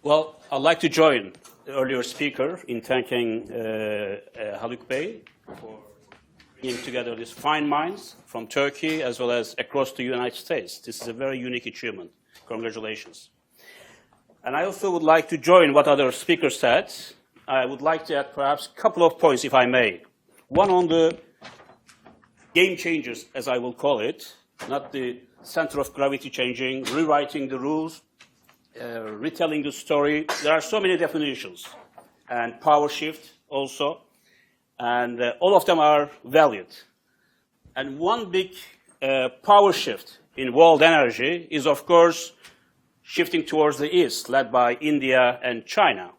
Well, I'd like to join the earlier speaker in thanking Haluk Bey for bringing together these fine minds from Turkey as well as across the United States. This is a very unique achievement. Congratulations. And I also would like to join what other speakers said. I would like to add perhaps a couple of points, if I may. One on the game changers, as I will call it, not the center of gravity changing, rewriting the rules, retelling the story. There are so many definitions, and power shift also, and all of them are valid. And one big power shift in world energy is, of course, shifting towards the east, led by India and China.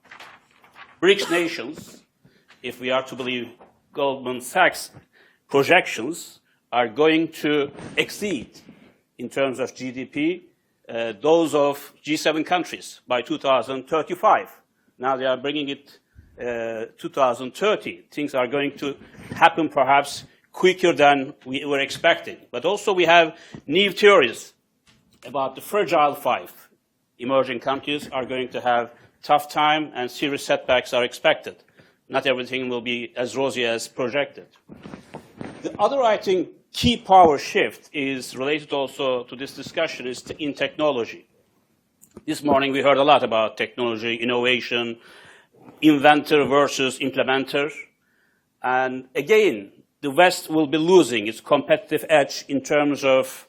BRICS nations, if we are to believe Goldman Sachs projections, are going to exceed, in terms of GDP, those of G7 countries by 2035. Now they are bringing it 2030. Things are going to happen perhaps quicker than we were expecting. But also we have new theories about the fragile five. Emerging countries are going to have tough time and serious setbacks are expected. Not everything will be as rosy as projected. The other, I think, key power shift is related also to this discussion is in technology. This morning we heard a lot about technology, innovation, inventor versus implementer. And again, the West will be losing its competitive edge in terms of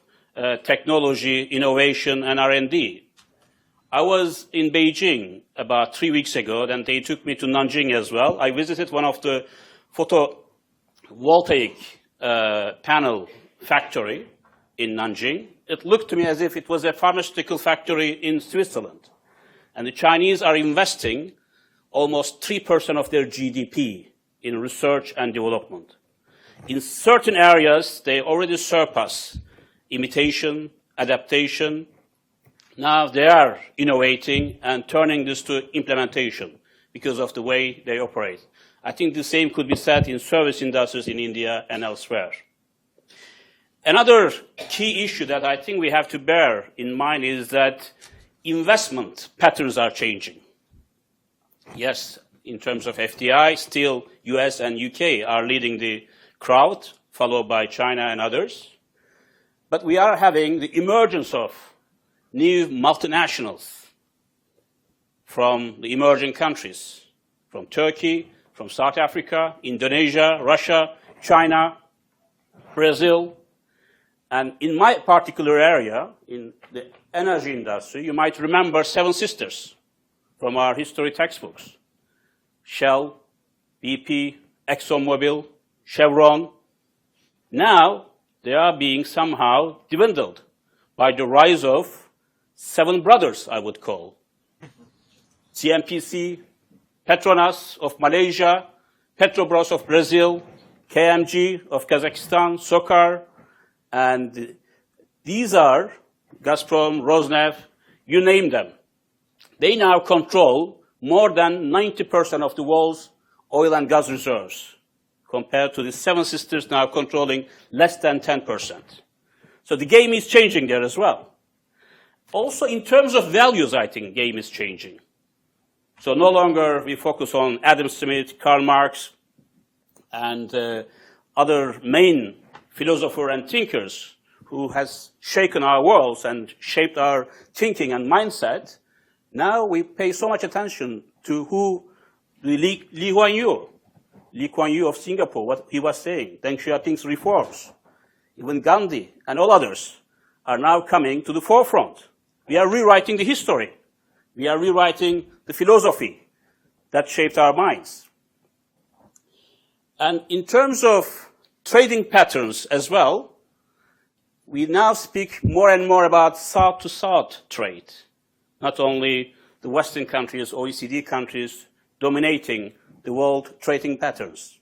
technology, innovation, and R&D. I was in Beijing about 3 weeks ago, then they took me to Nanjing as well. I visited one of the photovoltaic panel factory in Nanjing. It looked to me as if it was a pharmaceutical factory in Switzerland. And the Chinese are investing almost 3% of their GDP in research and development. In certain areas, they already surpass imitation, adaptation. Now they are innovating and turning this to implementation because of the way they operate. I think the same could be said in service industries in India and elsewhere. Another key issue that I think we have to bear in mind is that investment patterns are changing. Yes, in terms of FDI, still US and UK are leading the crowd, followed by China and others. But we are having the emergence of new multinationals from the emerging countries, from Turkey, from South Africa, Indonesia, Russia, China, Brazil. And in my particular area, in the energy industry, you might remember seven sisters from our history textbooks. Shell, BP, ExxonMobil, Chevron. Now, they are being somehow dwindled by the rise of seven brothers, I would call. CNPC, Petronas of Malaysia, Petrobras of Brazil, KMG of Kazakhstan, SOCAR, and these are Gazprom, Rosneft, you name them. They now control more than 90% of the world's oil and gas reserves, compared to the seven sisters now controlling less than 10%. So the game is changing there as well. Also, in terms of values, I think the game is changing. So no longer we focus on Adam Smith, Karl Marx, and other main philosophers and thinkers who has shaken our worlds and shaped our thinking and mindset. Now we pay so much attention to who Lee Kuan Yew of Singapore, what he was saying, Deng Xiaoping's reforms. Even Gandhi and all others are now coming to the forefront. We are rewriting the history. We are rewriting the philosophy that shaped our minds. And in terms of trading patterns as well, we now speak more and more about South-to-South trade. Not only the Western countries, OECD countries, dominating the world trading patterns.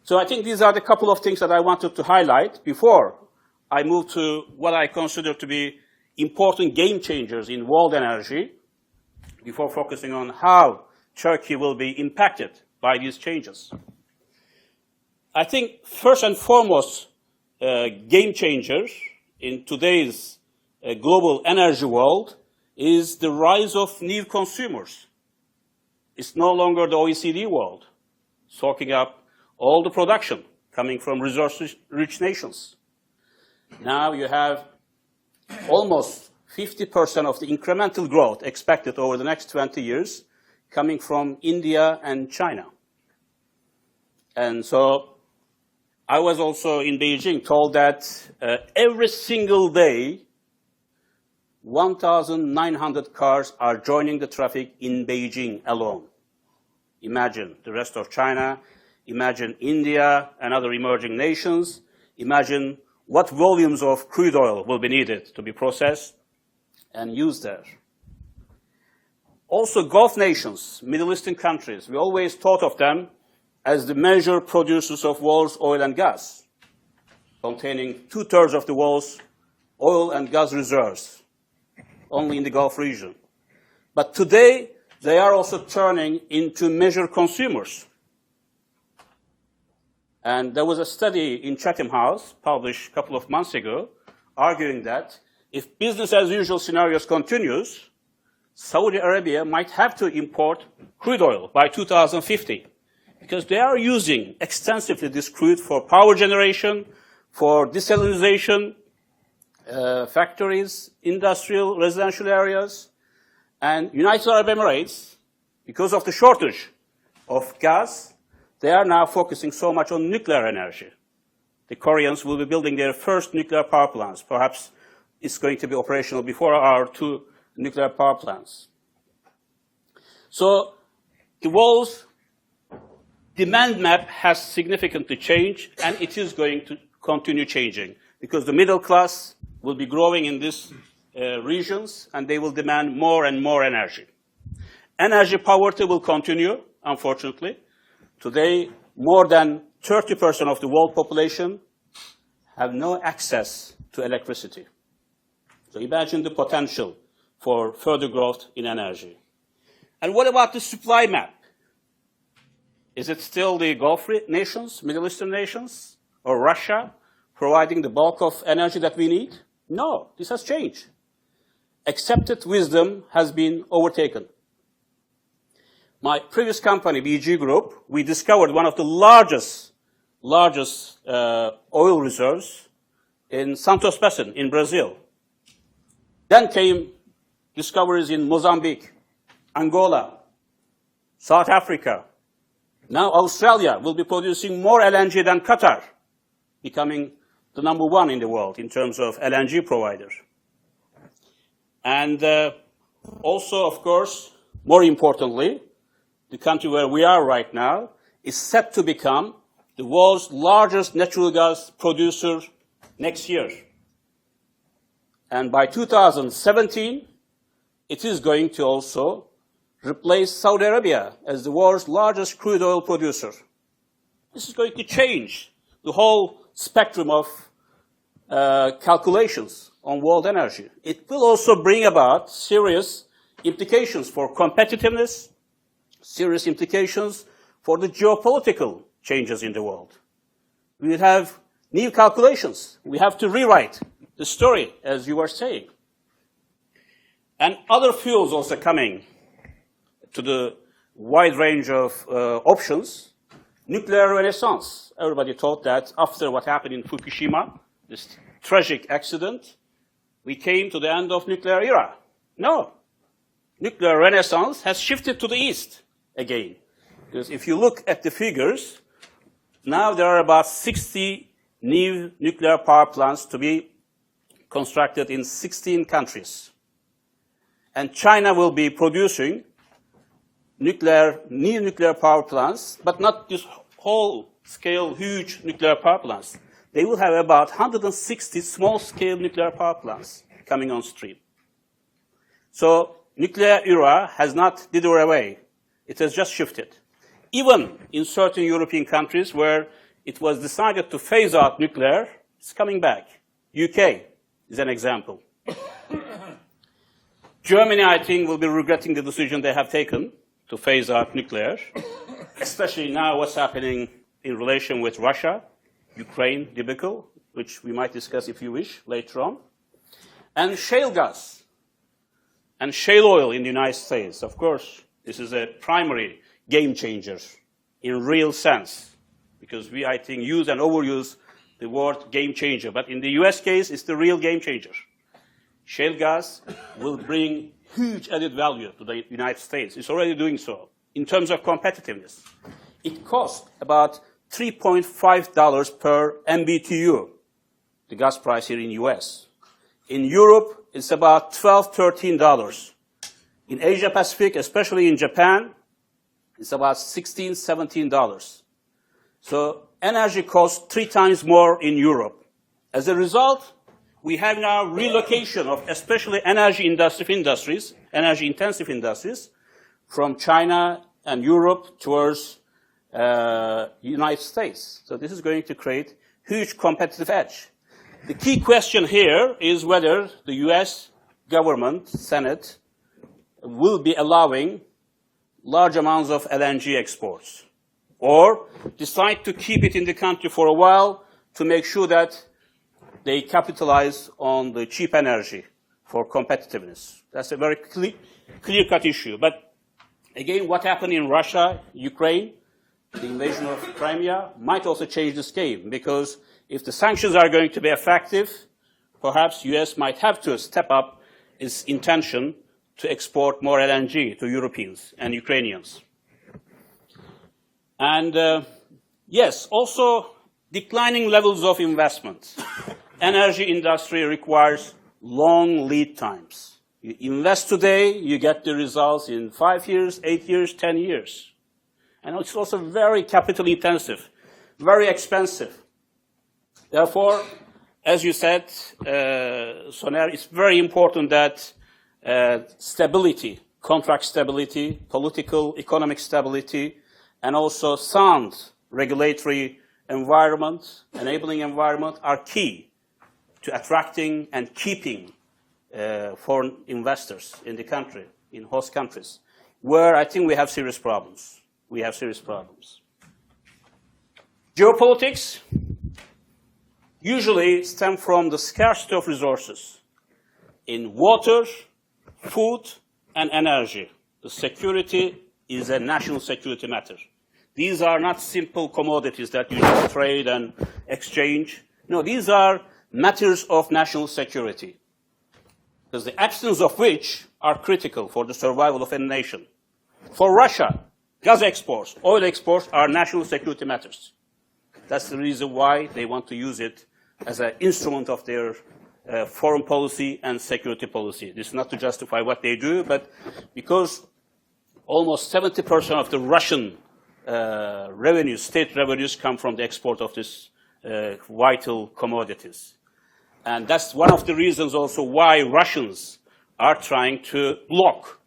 So I think these are the couple of things that I wanted to highlight before I move to what I consider to be important game changers in world energy, before focusing on how Turkey will be impacted by these changes. I think first and foremost, game changers in today's global energy world is the rise of new consumers. It's no longer the OECD world soaking up all the production coming from resource-rich nations. Now you have almost 50% of the incremental growth expected over the next 20 years coming from India and China. And so I was also in Beijing told that every single day, 1,900 cars are joining the traffic in Beijing alone. Imagine the rest of China, imagine India and other emerging nations, imagine what volumes of crude oil will be needed to be processed and used there. Also, Gulf nations, Middle Eastern countries, we always thought of them as the major producers of world's oil and gas, containing 2/3 of the world's oil and gas reserves, only in the Gulf region. But today, they are also turning into major consumers. And there was a study in Chatham House, published a couple of months ago, arguing that if business as usual scenarios continues, Saudi Arabia might have to import crude oil by 2050, because they are using extensively this crude for power generation, for desalinization, factories, industrial, residential areas. And United Arab Emirates, because of the shortage of gas, they are now focusing so much on nuclear energy. The Koreans will be building their first nuclear power plants. Perhaps it's going to be operational before our 2 nuclear power plants. So the world's demand map has significantly changed, and it is going to continue changing, because the middle class will be growing in these regions, and they will demand more and more energy. Energy poverty will continue, unfortunately. Today, more than 30% of the world population have no access to electricity. So imagine the potential for further growth in energy. And what about the supply map? Is it still the Gulf nations, Middle Eastern nations, or Russia providing the bulk of energy that we need? No, this has changed. Accepted wisdom has been overtaken. My previous company, BG Group, we discovered one of the largest oil reserves in Santos Basin in Brazil. Then came discoveries in Mozambique, Angola, South Africa. Now Australia will be producing more LNG than Qatar, becoming the #1 in the world in terms of LNG provider. And also, of course, more importantly, the country where we are right now is set to become the world's largest natural gas producer next year. And by 2017, it is going to also replace Saudi Arabia as the world's largest crude oil producer. This is going to change the whole spectrum of calculations on world energy. It will also bring about serious implications for competitiveness, serious implications for the geopolitical changes in the world. We will have new calculations. We have to rewrite the story, as you were saying. And other fuels also coming to the wide range of options. Nuclear renaissance. Everybody thought that after what happened in Fukushima, this tragic accident, we came to the end of nuclear era. No. Nuclear renaissance has shifted to the east again. Because if you look at the figures, now there are about 60 new nuclear power plants to be constructed in 16 countries. And China will be producing new nuclear power plants, but not this whole-scale, huge nuclear power plants. They will have about 160 small-scale nuclear power plants coming on stream. So nuclear era has not dithered away. It has just shifted. Even in certain European countries where it was decided to phase out nuclear, it's coming back. UK is an example. Germany, I think, will be regretting the decision they have taken to phase out nuclear, especially now what's happening in relation with Russia, Ukraine debacle, which we might discuss if you wish later on. And shale gas. and shale oil in the United States. Of course, this is a primary game changer in real sense, because we, I think, use and overuse the word game changer. But in the US case, it's the real game changer. Shale gas will bring huge added value to the United States. It's already doing so. In terms of competitiveness, it costs about $3.5 per MBTU, the gas price here in the US. In Europe, it's about $12, $13. In Asia Pacific, especially in Japan, it's about $16, $17. So energy costs 3 times more in Europe. As a result, we have now relocation of especially energy-intensive industries from China and Europe towards United States. So this is going to create huge competitive edge. The key question here is whether the US government, Senate, will be allowing large amounts of LNG exports, or decide to keep it in the country for a while to make sure that they capitalize on the cheap energy for competitiveness. That's a very clear-cut issue. But again, what happened in Russia, Ukraine, the invasion of Crimea, might also change this game, because if the sanctions are going to be effective, perhaps the US might have to step up its intention to export more LNG to Europeans and Ukrainians. And yes, also declining levels of investment. Energy industry requires long lead times. You invest today, you get the results in 5 years, 8 years, 10 years. And it's also very capital intensive, very expensive. Therefore, as you said, Soner, it's very important that stability, contract stability, political, economic stability, and also sound regulatory environment, enabling environment are key to attracting and keeping foreign investors in the country, in host countries, where I think we have serious problems. We have serious problems. Geopolitics usually stem from the scarcity of resources in water, food, and energy. The security is a national security matter. These are not simple commodities that you just trade and exchange. No, these are matters of national security, because the absence of which are critical for the survival of a nation. For Russia, gas exports, oil exports are national security matters. That's the reason why they want to use it as an instrument of their foreign policy and security policy. This is not to justify what they do, but because almost 70% of the Russian revenues, state revenues, come from the export of these vital commodities. And that's one of the reasons also why Russians are trying to block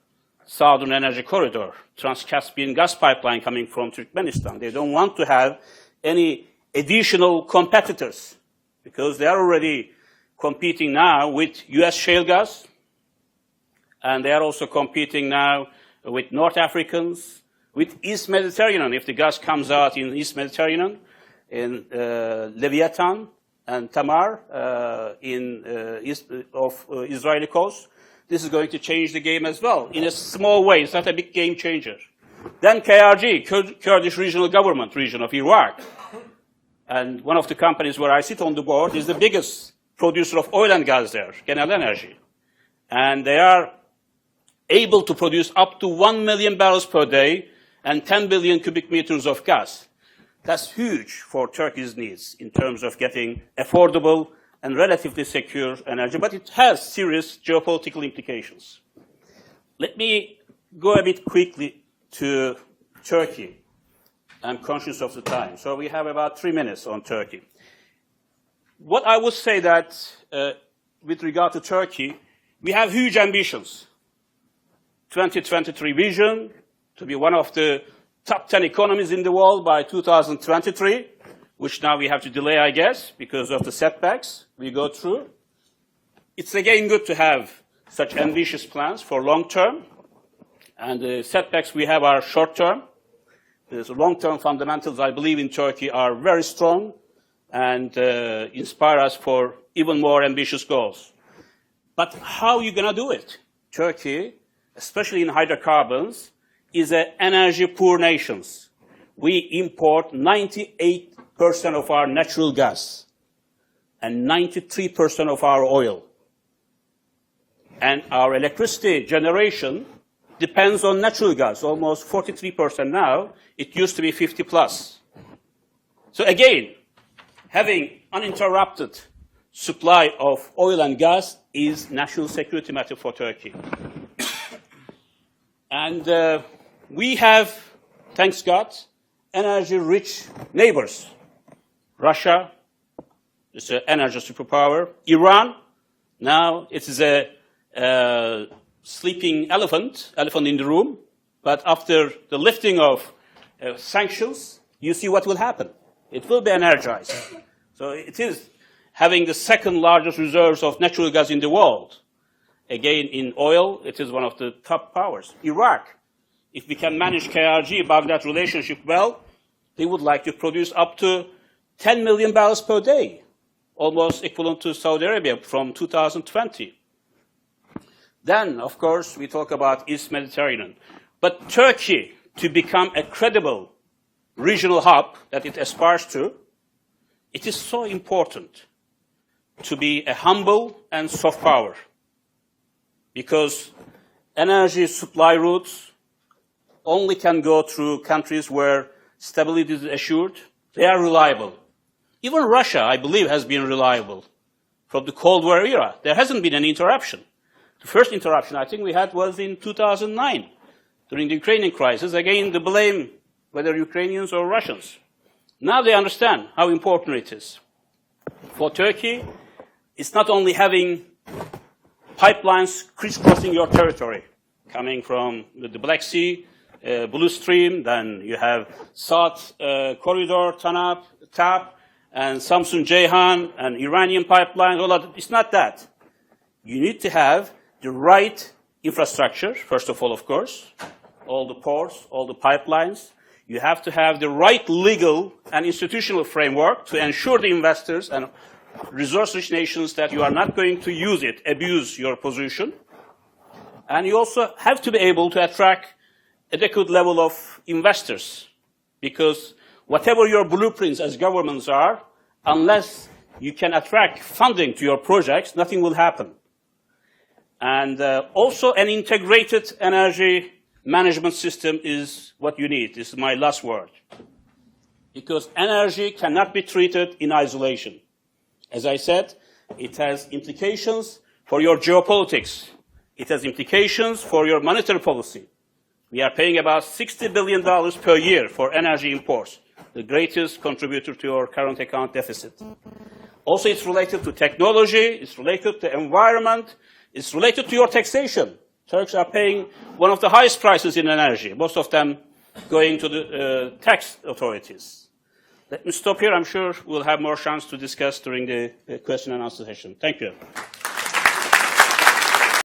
Southern Energy Corridor, Trans-Caspian gas pipeline coming from Turkmenistan. They don't want to have any additional competitors, because they are already competing now with US shale gas, and they are also competing now with North Africans, with East Mediterranean. If the gas comes out in East Mediterranean, in Leviathan and Tamar in east of Israeli coast, this is going to change the game as well, in a small way. It's not a big game changer. Then KRG, Kurdish Regional Government region of Iraq. And one of the companies where I sit on the board is the biggest producer of oil and gas there, Genel Energy. And they are able to produce up to 1 million barrels per day and 10 billion cubic meters of gas. That's huge for Turkey's needs in terms of getting affordable and relatively secure energy, but it has serious geopolitical implications. Let me go a bit quickly to Turkey. I'm conscious of the time, so we have about 3 minutes on Turkey. What I would say that with regard to Turkey, we have huge ambitions. 2023 vision to be one of the top 10 economies in the world by 2023, which now we have to delay, I guess, because of the setbacks we go through. It's again good to have such ambitious plans for long term, and the setbacks we have are short term. The long-term fundamentals, I believe, in Turkey are very strong and inspire us for even more ambitious goals. But how are you going to do it? Turkey, especially in hydrocarbons, is an energy-poor nation. We import 98% of our natural gas and 93% of our oil. And our electricity generation depends on natural gas, almost 43% now. It used to be 50 plus. So again, having uninterrupted supply of oil and gas is national security matter for Turkey. And we have, thanks God, energy-rich neighbors. Russia is an energy superpower. Iran, now it is a sleeping elephant in the room. But after the lifting of sanctions, you see what will happen. It will be energized. So it is having the second largest reserves of natural gas in the world. Again, in oil, it is one of the top powers. Iraq, if we can manage KRG-Baghdad relationship well, they would like to produce up to 10 million barrels per day, almost equivalent to Saudi Arabia from 2020. Then, of course, we talk about East Mediterranean. But Turkey, to become a credible regional hub that it aspires to, it is so important to be a humble and soft power, because energy supply routes only can go through countries where stability is assured. They are reliable. Even Russia, I believe, has been reliable from the Cold War era. There hasn't been any interruption. The first interruption I think we had was in 2009, during the Ukrainian crisis. Again, the blame, whether Ukrainians or Russians. Now they understand how important it is. For Turkey, it's not only having pipelines crisscrossing your territory, coming from the Black Sea, Blue Stream, then you have South Corridor, TAP, and Samsun Ceyhan, and Iranian pipelines, all that. It's not that. You need to have the right infrastructure, first of all, of course, all the ports, all the pipelines. You have to have the right legal and institutional framework to ensure the investors and resource-rich nations that you are not going to use it, abuse your position. And you also have to be able to attract adequate level of investors, because whatever your blueprints as governments are, unless you can attract funding to your projects, nothing will happen. And also an integrated energy management system is what you need. This is my last word. Because energy cannot be treated in isolation. As I said, it has implications for your geopolitics. It has implications for your monetary policy. We are paying about $60 billion per year for energy imports, the greatest contributor to your current account deficit. Also, it's related to technology, it's related to environment, it's related to your taxation. Turks are paying one of the highest prices in energy, most of them going to the tax authorities. Let me stop here. I'm sure we'll have more chance to discuss during the question and answer session. Thank you.